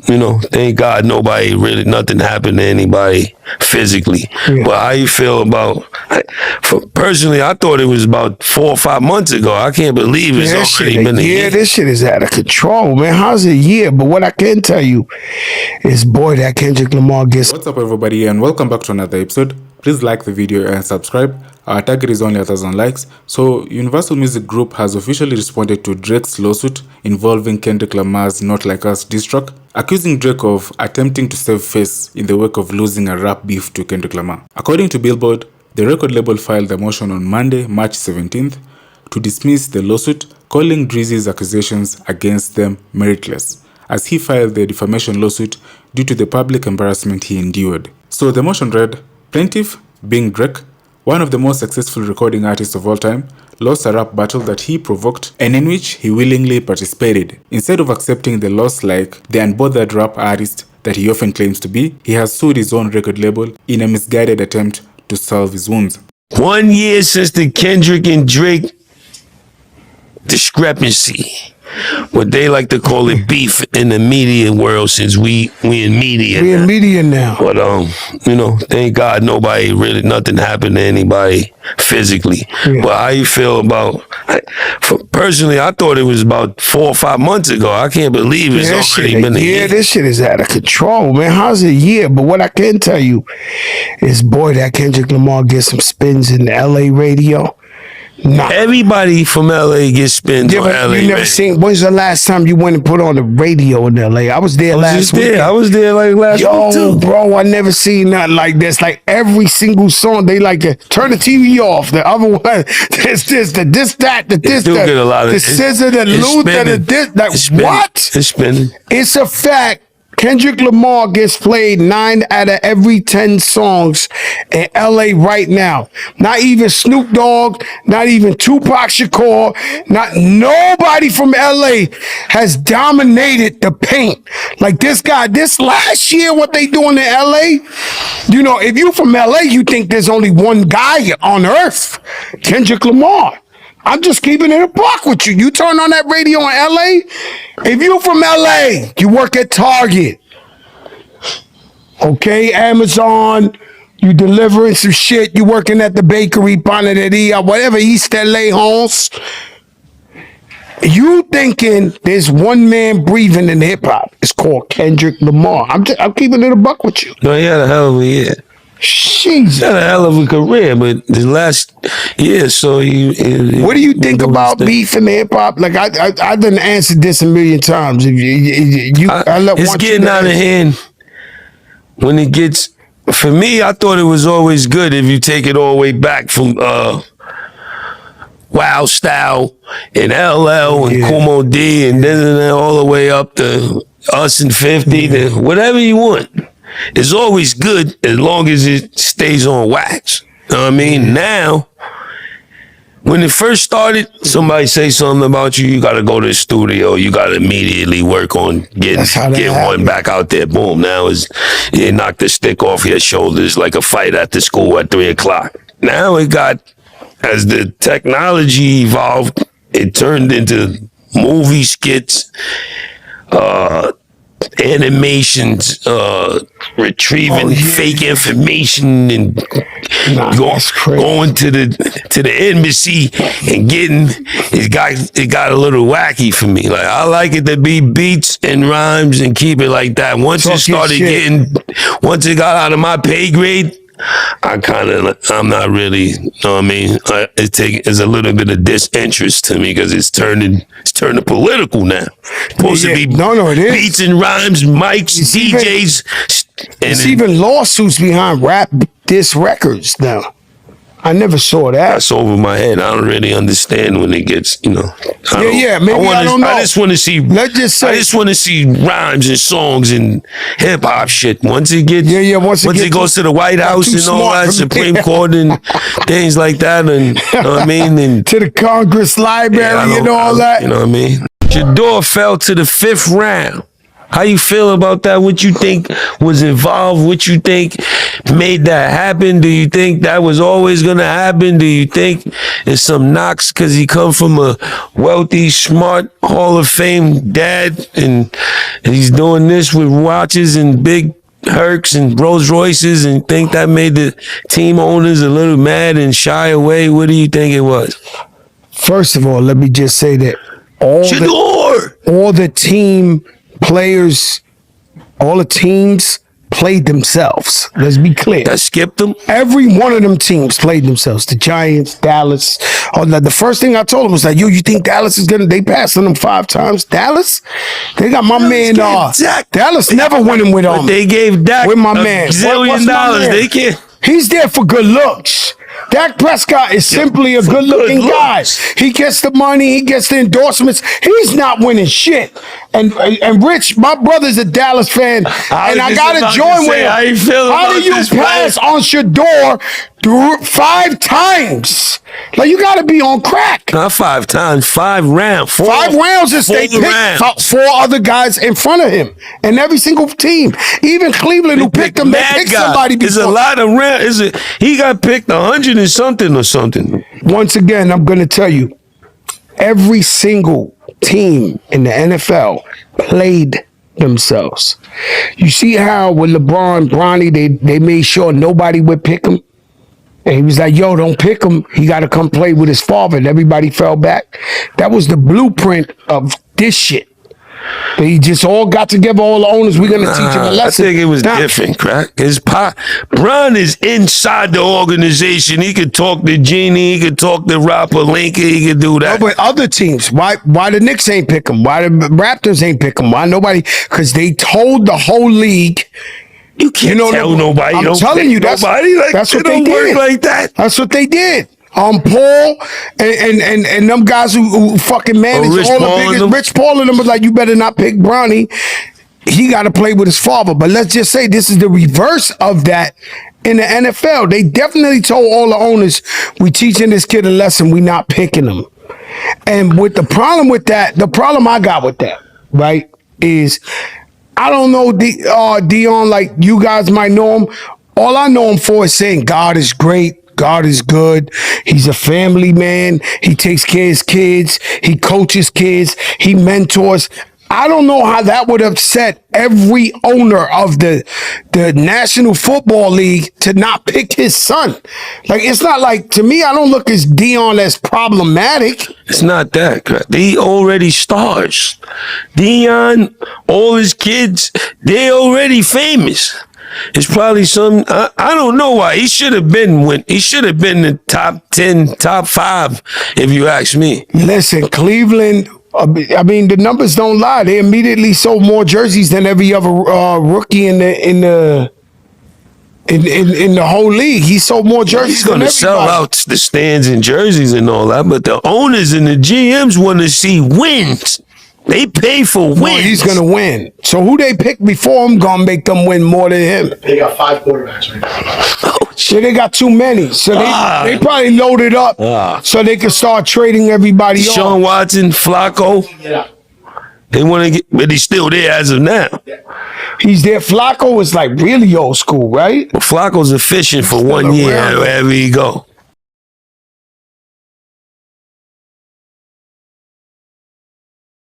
thank God nothing happened to anybody physically. Yeah. But how you feel about, personally, I thought it was about 4 or 5 months ago. I can't believe it's already been a year. This shit is out of control, man. How's a year? But what I can tell you is, boy, that Kendrick Lamar gets... What's up, everybody, and welcome back to another episode. Please like the video and subscribe. Our target is only 1,000 likes. So, Universal Music Group has officially responded to Drake's lawsuit involving Kendrick Lamar's Not Like Us diss track, accusing Drake of attempting to save face in the wake of losing a rap beef to Kendrick Lamar. According to Billboard, the record label filed a motion on Monday, March 17th, to dismiss the lawsuit, calling Drizzy's accusations against them meritless, as he filed the defamation lawsuit due to the public embarrassment he endured. So the motion read, plaintiff, being Drake, one of the most successful recording artists of all time, lost a rap battle that he provoked and in which he willingly participated. Instead of accepting the loss like the unbothered rap artist that he often claims to be, he has sued his own record label in a misguided attempt to salve his wounds. 1 year since the Kendrick and Drake discrepancy, what they like to call it beef in the media world, since we in media. We in media now. But thank God nothing happened to anybody physically. Yeah. But how you feel about, personally, I thought it was about 4 or 5 months ago. I can't believe it's already been a year. This shit is out of control, man. How's a year? But what I can tell you is, boy, that Kendrick Lamar gets some spins in the LA radio. Nah. Everybody from LA gets spins on LA. You never seen, when's the last time you went and put on the radio in LA? I was there last week. I was there like last week too. Bro, I never seen nothing like this. Like every single song, they like to turn the TV off. The other one, this, that, the scissor, the Luther, the this, like what? It's spinning. It's a fact. Kendrick Lamar gets played 9 out of every 10 songs in LA right now. Not even Snoop Dogg, not even Tupac Shakur, nobody from LA has dominated the paint. Like this guy, this last year, what they doing in LA, if you from LA, you think there's only one guy on earth, Kendrick Lamar. I'm just keeping it a buck with you. You turn on that radio in LA, if you from LA, you work at Target, okay, Amazon, you delivering some shit, you working at the bakery, Panaderia, whatever, East LA homes, you thinking there's one man breathing in hip hop. It's called Kendrick Lamar. I'm keeping it a buck with you. No, he had a hell of a year. She's had a hell of a career, but the last year, so what do you think about beef in hip hop? Like I done answered this a million times. It's getting out of hand. When it gets, for me, I thought it was always good if you take it all the way back from Wild Style and LL and Kumo D and then all the way up to Us and 50, to whatever you want. It's always good as long as it stays on wax. You know what I mean? Now, when it first started, somebody say something about you, you got to go to the studio. You got to immediately work on getting one back out there. Boom. Now you knock the stick off your shoulders like a fight at the school at 3 o'clock. Now as the technology evolved, it turned into movie skits, animations, retrieving fake information and going to the embassy and getting it got a little wacky for me. Like I like it to be beats and rhymes and keep it like that. Once it got out of my pay grade, I'm not really, you know what I mean? It's a little bit of disinterest to me because it's turning political now. Supposed to be it is. Beats and rhymes, mics, DJs. There's even lawsuits behind rap diss records now. I never saw that. That's over my head. I don't really understand when it gets, maybe I don't know. I just want to see. I just want to see rhymes and songs and hip hop shit. Once it gets, once it goes to the White House and all that, Supreme Court and things like that, and you know what I mean, and to the Congress Library and all that. You know what I mean. Shador fell to the 5th round. How you feel about that? What you think was involved? What you think made that happen? Do you think that was always going to happen? Do you think it's some knocks because he come from a wealthy, smart, Hall of Fame dad and he's doing this with watches and big Hercs and Rolls Royces and think that made the team owners a little mad and shy away? What do you think it was? First of all, let me just say that all the team players, all the teams played themselves. Let's be clear. That skipped them? Every one of them teams played themselves. The Giants, Dallas. The first thing I told them was like, yo, you think Dallas is they passed on them 5 times? Dallas? They got my man, Dallas never winning with them. They gave Dak with my man. $1 billion. They can't. He's there for good looks. Dak Prescott is simply a good-looking guy. He gets the money. He gets the endorsements. He's not winning shit. And Rich, my brother's a Dallas fan, and I gotta join with him. How do you pass on Shador 5 times? Like, you gotta be on crack. Not 5 times, 5 rounds. 5 rounds is they picked 4 other guys in front of him, and every single team, even Cleveland, who picked him, they picked somebody before. There's a lot of rounds. He got picked 100 and something or something. Once again, I'm gonna tell you, every single team in the NFL played themselves. You see how with LeBron, Bronny, they made sure nobody would pick him? And he was like, yo, don't pick him. He got to come play with his father. And everybody fell back. That was the blueprint of this shit. They just all got together, all the owners. We're going to teach him a lesson. I think it was different, crack. Bron is inside the organization. He could talk to Genie. He could talk to Rob Pelinka. He could do that. No, but other teams, why the Knicks ain't pick him? Why the Raptors ain't pick him? Why nobody? Because they told the whole league, you can't tell nobody. I'm telling you, that's what they did. Like that. That's what they did. Paul and them guys who fucking managed all the biggest. Rich Paul and them was like, you better not pick Bronny. He got to play with his father. But let's just say this is the reverse of that in the NFL. They definitely told all the owners, we teaching this kid a lesson. We not picking him. And with the problem with that, the problem I got with that, right, is I don't know Dion like you guys might know him. All I know him for is saying God is great. God is good. He's a family man. He takes care of his kids. He coaches kids. He mentors. I don't know how that would upset every owner of the National Football League to not pick his son. Like, it's not like, to me, I don't look at Dion as problematic. It's not that. He already stars. Dion, all his kids, they already famous. It's probably some, I don't know why. He should have been the top 10, top 5, if you ask me. Listen, Cleveland, I mean, the numbers don't lie. They immediately sold more jerseys than every other rookie in the whole league. He sold more jerseys. He's going to sell out the stands and jerseys and all that, but the owners and the GMs want to see wins. They pay for wins. Well, he's going to win. So who they pick before him going to make them win more than him? They got 5 quarterbacks right now. Oh, shit, they got too many. So they probably loaded up so they can start trading everybody off. Sean Watson, Flacco. Yeah. They want to get, but he's still there as of now. Yeah. He's there. Flacco is like really old school, right? Well, Flacco's efficient for 1 year wherever he go.